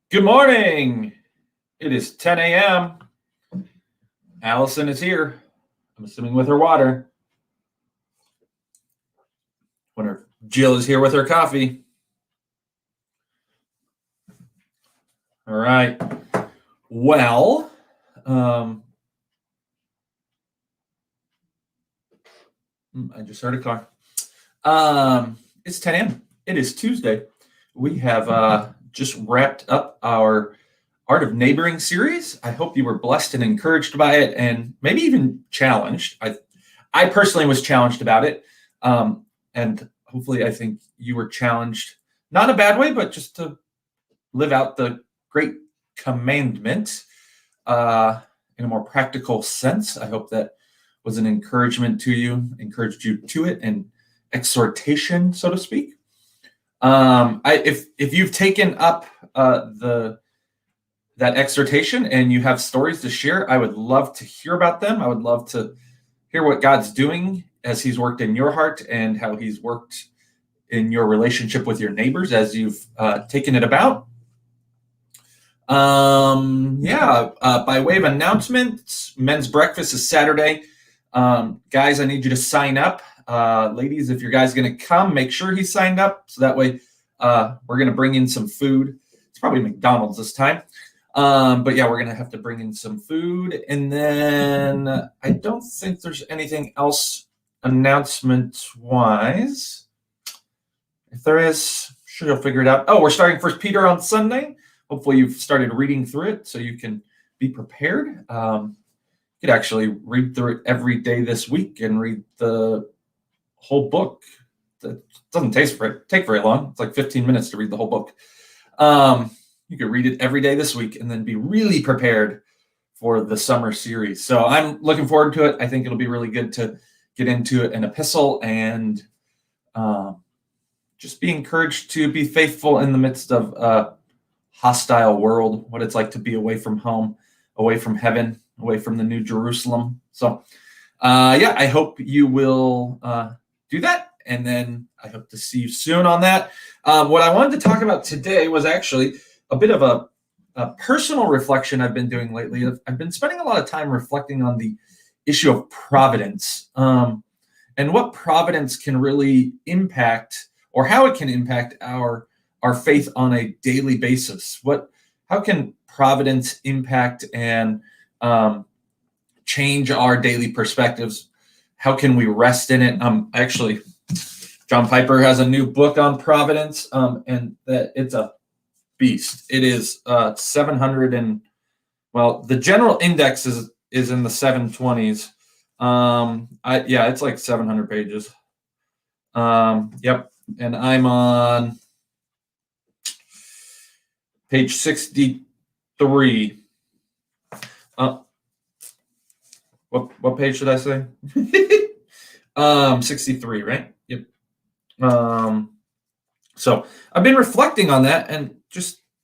Good morning. It is 10 a.m. Allison is here. I'm assuming with her water. Wonder if Jill is here with her coffee. All right. Well, I just heard a car. It's 10 a.m. It is Tuesday. We have just wrapped up our Art of Neighboring series. I hope you were blessed and encouraged by it, and maybe even challenged. I personally was challenged about it, and hopefully, I think you were challenged, not in a bad way, but just to live out the great commandment in a more practical sense. I hope that was an encouragement to you, encouraged you to it, and exhortation, so to speak. If you've taken up that exhortation and you have stories to share, I would love to hear about them. I would love to hear what God's doing as He's worked in your heart and how He's worked in your relationship with your neighbors as you've taken it about. By way of announcements, men's breakfast is Saturday. Guys, I need you to sign up. Ladies, if your guy's going to come, make sure he's signed up. So that way we're going to bring in some food. It's probably McDonald's this time. But yeah, we're going to have to bring in some food. And then I don't think there's anything else announcement-wise. If there is, sure you'll figure it out. Oh, we're starting First Peter on Sunday. Hopefully you've started reading through it so you can be prepared. You could actually read through it every day this week and read the whole book. It doesn't take very long. It's like 15 minutes to read the whole book. You could read it every day this week and then be really prepared for the summer series. So I'm looking forward to it. I think it'll be really good to get into an epistle and just be encouraged to be faithful in the midst of a hostile world, what it's like to be away from home, away from heaven, away from the New Jerusalem. So I hope you will do that. And then I hope to see you soon on that. What I wanted to talk about today was actually a bit of a personal reflection I've been doing lately. I've been spending a lot of time reflecting on the issue of providence and what providence can really impact, or how it can impact our faith on a daily basis. How can providence impact and change our daily perspectives? How can we rest in it? Actually, John Piper has a new book on providence, and that it's a beast. It is 700 and, well, the general index is in the 720s. It's like 700 pages. Yep. And I'm on page 63. What page should I say? 63, right? Yep. So I've been reflecting on that, and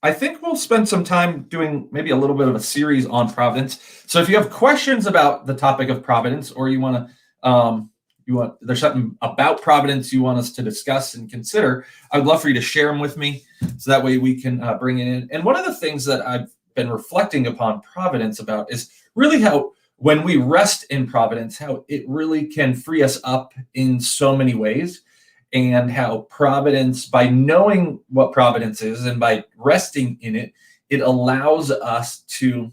I think we'll spend some time doing maybe a little bit of a series on providence. So if you have questions about the topic of providence, or you want to, there's something about providence you want us to discuss and consider, I would love for you to share them with me, so that way we can bring it in. And one of the things that I've been reflecting upon providence about is really how, when we rest in providence, how it really can free us up in so many ways. And how providence, by knowing what providence is and by resting in it, it allows us to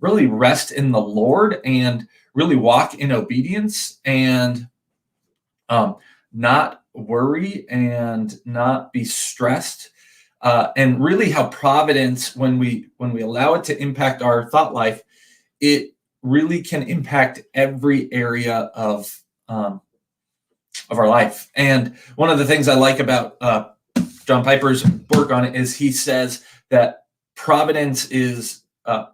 really rest in the Lord and really walk in obedience and not worry and not be stressed. And really how providence, when we allow it to impact our thought life, it really can impact every area of our life. And one of the things I like about John Piper's work on it is he says that providence is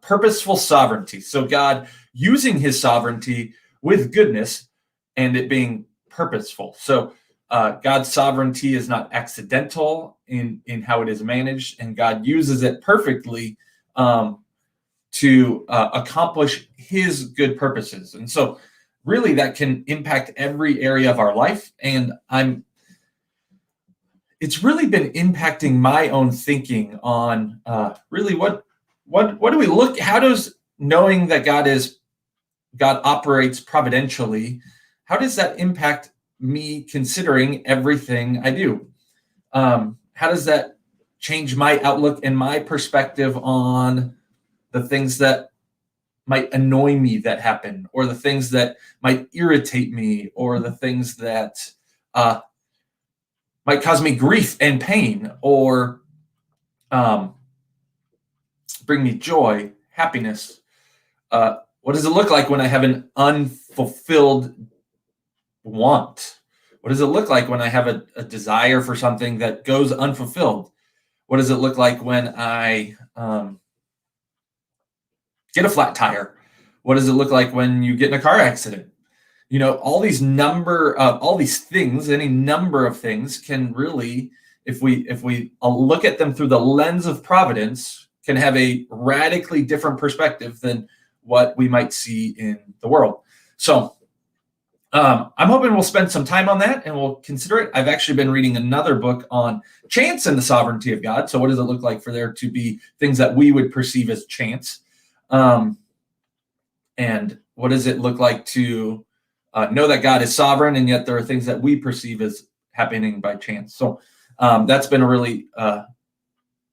purposeful sovereignty. So God using his sovereignty with goodness and it being purposeful. So God's sovereignty is not accidental in how it is managed, and God uses it perfectly to accomplish his good purposes. And so really that can impact every area of our life. And it's really been impacting my own thinking on really what do we look, how does knowing that God operates providentially, how does that impact me considering everything I do? How does that change my outlook and my perspective on the things that might annoy me that happen, or the things that might irritate me, or the things that uh, might cause me grief and pain, or um, bring me joy, happiness? What does it look like when I have an unfulfilled want? What does it look like when I have a desire for something that goes unfulfilled? What does it look like when I get a flat tire? What does it look like when you get in a car accident? All these things, any number of things can really, if we look at them through the lens of providence, can have a radically different perspective than what we might see in the world. So I'm hoping we'll spend some time on that and we'll consider it. I've actually been reading another book on chance and the sovereignty of God. So what does it look like for there to be things that we would perceive as chance? And what does it look like to know that God is sovereign, and yet there are things that we perceive as happening by chance? So that's been a really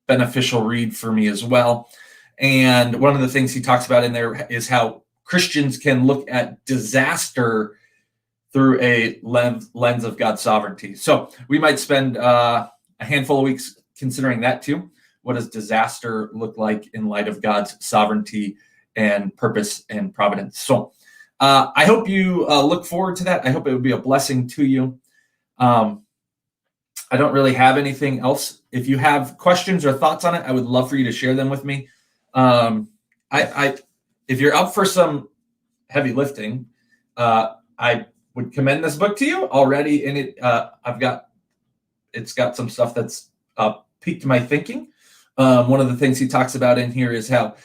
beneficial read for me as well. And one of the things he talks about in there is how Christians can look at disaster through a lens of God's sovereignty. So we might spend a handful of weeks considering that too. What does disaster look like in light of God's sovereignty and purpose and providence? So I hope you look forward to that. I hope it would be a blessing to you. I don't really have anything else. If you have questions or thoughts on it, I would love for you to share them with me. If you're up for some heavy lifting, I would commend this book to you already. In it, it's got some stuff that's piqued my thinking. One of the things he talks about in here is how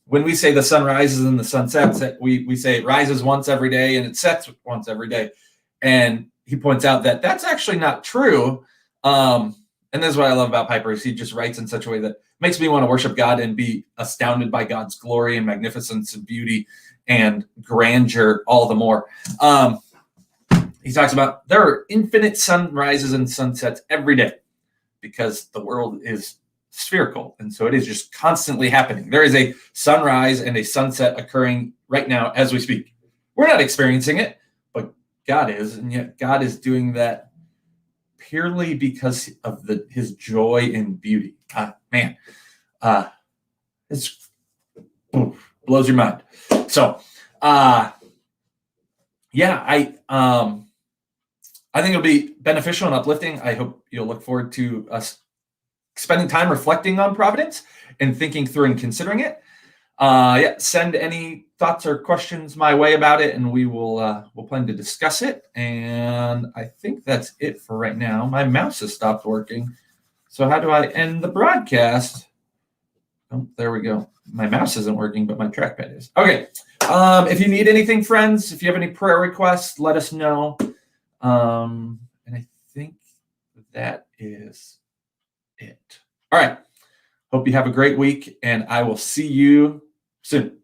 when we say the sun rises and the sun sets, we say it rises once every day and it sets once every day. And he points out that that's actually not true. And that's what I love about Piper, is he just writes in such a way that makes me want to worship God and be astounded by God's glory and magnificence and beauty and grandeur all the more. He talks about there are infinite sunrises and sunsets every day because the world is spherical. And so it is just constantly happening. There is a sunrise and a sunset occurring right now as we speak. We're not experiencing it, but God is. And yet God is doing that purely because of his joy and beauty. It blows your mind. So, I think it'll be beneficial and uplifting. I hope you'll look forward to us spending time reflecting on providence and thinking through and considering it. Send any thoughts or questions my way about it, and we'll plan to discuss it. And I think that's it for right now. My mouse has stopped working. So how do I end the broadcast? Oh, there we go. My mouse isn't working, but my trackpad is. Okay. If you need anything, friends, if you have any prayer requests, let us know. And I think that is it. All right. Hope you have a great week, and I will see you soon.